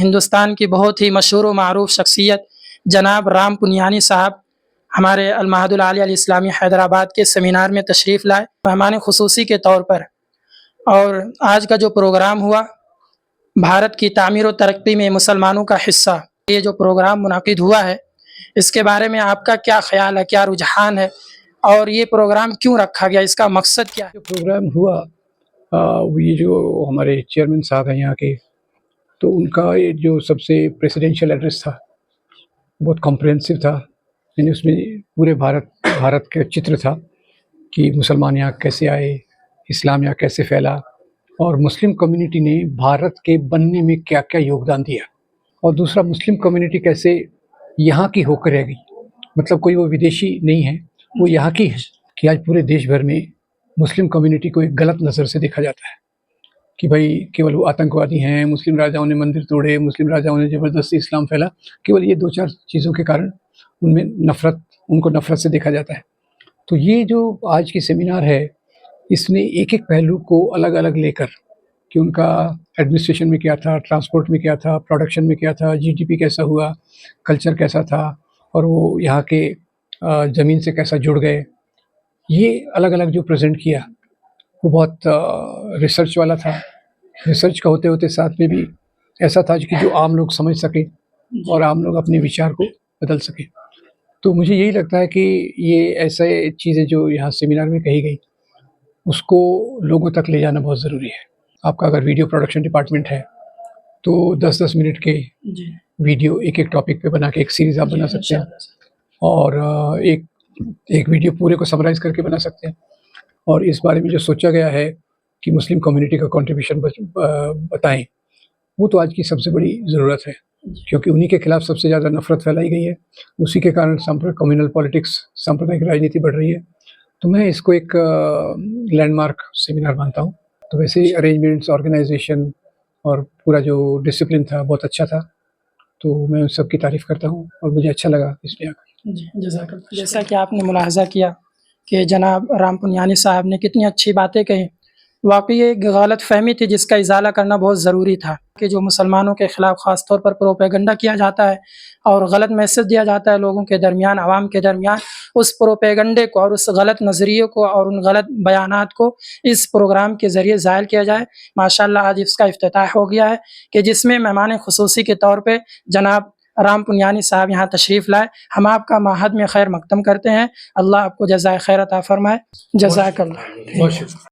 हिंदुस्तान की बहुत ही मशहूर व मारूफ शख्सियत जनाब राम पुनियानी साहब हमारे अल-महदुल आलिया अल-इस्लामी हैदराबाद के सेमिनार में तशरीफ़ लाए मेहमान ख़ुसूसी के तौर पर। और आज का जो प्रोग्राम हुआ, भारत की तामीर व तरक्की में मुसलमानों का हिस्सा, ये जो प्रोग्राम मुनाकिद हुआ है, इसके बारे में आपका क्या ख़याल है, क्या रुझान है और ये प्रोग्राम क्यों रखा गया, इसका मकसद क्या है? जो प्रोग्राम हुआ ये जो हमारे चेयरमैन साहब हैं यहाँ के, तो उनका ये जो सबसे प्रेसिडेंशियल एड्रेस था बहुत कॉम्प्रिहेंसिव था। यानी उसमें पूरे भारत का चित्र था कि मुसलमान यहाँ कैसे आए, इस्लाम यहाँ कैसे फैला और मुस्लिम कम्युनिटी ने भारत के बनने में क्या क्या योगदान दिया, और दूसरा मुस्लिम कम्युनिटी कैसे यहाँ की होकर रह गई। मतलब कोई वो विदेशी नहीं है, वो यहाँ की है। कि आज पूरे देश भर में मुस्लिम कम्युनिटी को एक गलत नज़र से देखा जाता है कि भाई केवल वो आतंकवादी हैं, मुस्लिम राजाओं ने मंदिर तोड़े, मुस्लिम राजाओं ने ज़बरदस्ती इस्लाम फैला। केवल ये 2-4 चीज़ों के कारण उनको नफ़रत से देखा जाता है। तो ये जो आज की सेमिनार है, इसने एक-एक पहलू को अलग-अलग लेकर कि उनका एडमिनिस्ट्रेशन में क्या था, ट्रांसपोर्ट में क्या था, प्रोडक्शन में क्या था, जीडीपी कैसा हुआ, कल्चर कैसा था और वो यहाँ के ज़मीन से कैसा जुड़ गए, ये अलग-अलग जो प्रेज़ेंट किया वो बहुत रिसर्च वाला था। रिसर्च का होते-होते साथ में भी ऐसा था कि जो आम लोग समझ सकें और आम लोग अपने विचार को बदल सकें। तो मुझे यही लगता है कि ये ऐसे चीज़ें जो यहाँ सेमिनार में कही गई, उसको लोगों तक ले जाना बहुत ज़रूरी है। आपका अगर वीडियो प्रोडक्शन डिपार्टमेंट है, तो 10-10 मिनट के वीडियो एक-एक टॉपिक पे बना के एक सीरीज़ आप बना सकते हैं और एक वीडियो पूरे को समराइज़ करके बना सकते हैं। और इस बारे में जो सोचा गया है कि मुस्लिम कम्युनिटी का कंट्रीब्यूशन बताएं, वो तो आज की सबसे बड़ी ज़रूरत है, क्योंकि उन्हीं के खिलाफ सबसे ज़्यादा नफ़रत फैलाई गई है। उसी के कारण कम्युनल पॉलिटिक्स, सांप्रदायिक राजनीति बढ़ रही है। तो मैं इसको एक लैंडमार्क सेमिनार मानता हूँ। तो वैसे ही अरेंजमेंट्स, ऑर्गेनाइजेशन और पूरा जो डिसिप्लिन था बहुत अच्छा था। तो मैं उन सब की तारीफ़ करता हूँ और मुझे अच्छा लगा इसमें आकर। जी, जज़ाकल्लाह। जैसा कि आपने मुलाहज़ा किया कि जनाब राम पुनियानी साहब ने कितनी अच्छी बातें कही। वाक़ई एक गलतफ़हमी थी जिसका इज़ाला करना बहुत ज़रूरी था कि जो मुसलमानों के ख़िलाफ़ ख़ास तौर पर प्रोपेगेंडा किया जाता है और गलत मैसेज दिया जाता है लोगों के दरमियान, आवाम के दरमियान, उस प्रोपेगेंडे को और उस गलत नज़रिए को और उन गलत बयानात को इस प्रोग्राम के ज़रिए ज़ाहिर किया जाए। माशाअल्लाह आज इसका इफ्तिताह हो गया है कि जिसमें मेहमान ख़ुसूसी के तौर पे जनाब राम पुनियानी साहब यहाँ तशरीफ़ लाए। हम आपका माहद में खैर मक़दम करते हैं। अल्लाह आपको जज़ाए खैर अता फ़रमाए। जज़ाकल्लाह।